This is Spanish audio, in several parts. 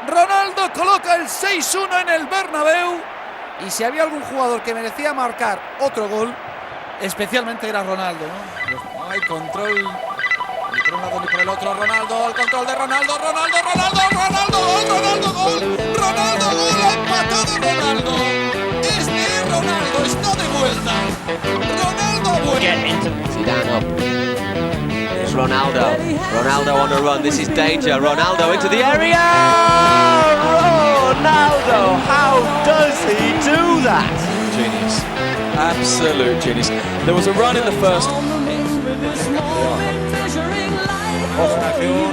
Ronaldo coloca el 6-1 en el Bernabéu. Y si había algún jugador que merecía marcar otro gol, especialmente era Ronaldo, ¿no? No hay control ni por un lado ni por el otro. Ronaldo, el control de Ronaldo, gol, Ronaldo, gol, ha empatado Ronaldo. Es de Ronaldo, está de vuelta. Ronaldo ha vuelto. Zidane up. It's Ronaldo on the run. This is danger. Ronaldo into the area. Ronaldo, how does he do that? Genius, absolute genius. There was a run in the first.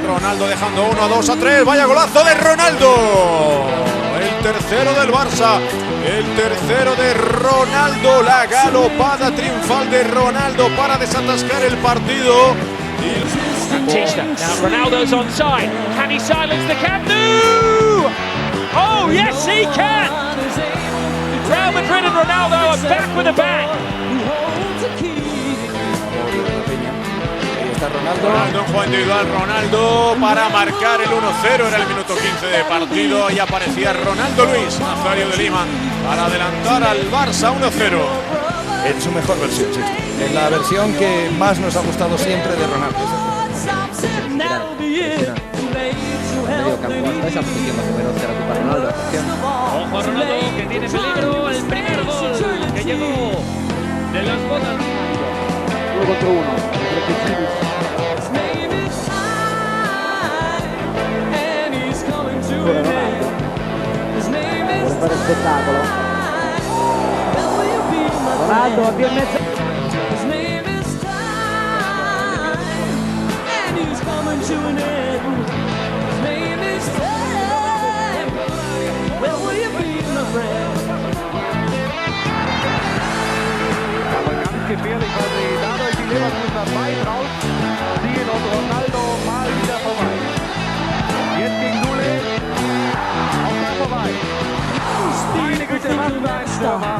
Ronaldo dejando 1-2-3. Vaya golazo de Ronaldo. El tercero del Barça. El tercero de Ronaldo. La galopada triunfal de Ronaldo para desatascar el partido. Now Ronaldo's onside. Can he silence the Camp Nou? Oh yes, he can. Real Madrid and Ronaldo are back with a bang. Ronaldo en juego individual, Ronaldo para marcar el 1-0, era el minuto 15 de partido y aparecía Ronaldo Luis Nazario de Lima para adelantar al Barça 1-0. En su mejor versión, sí. Es la versión que más nos ha gustado siempre de Ronaldo. Medio campo, hasta esa posición más o menos será para Ronaldo. Ojo a Ronaldo, que tiene peligro. El primer gol que llegó de las botas. 1 contra 1. Vuole fare spettacolo. Ronaldo via in mezzo. Gefährlich, weil sie dadurch die Leverkusener weit rausziehen und Ronaldo mal wieder vorbei. Jetzt gegen Dule, auch mal vorbei. Meine Güte, was für ein Stürmer.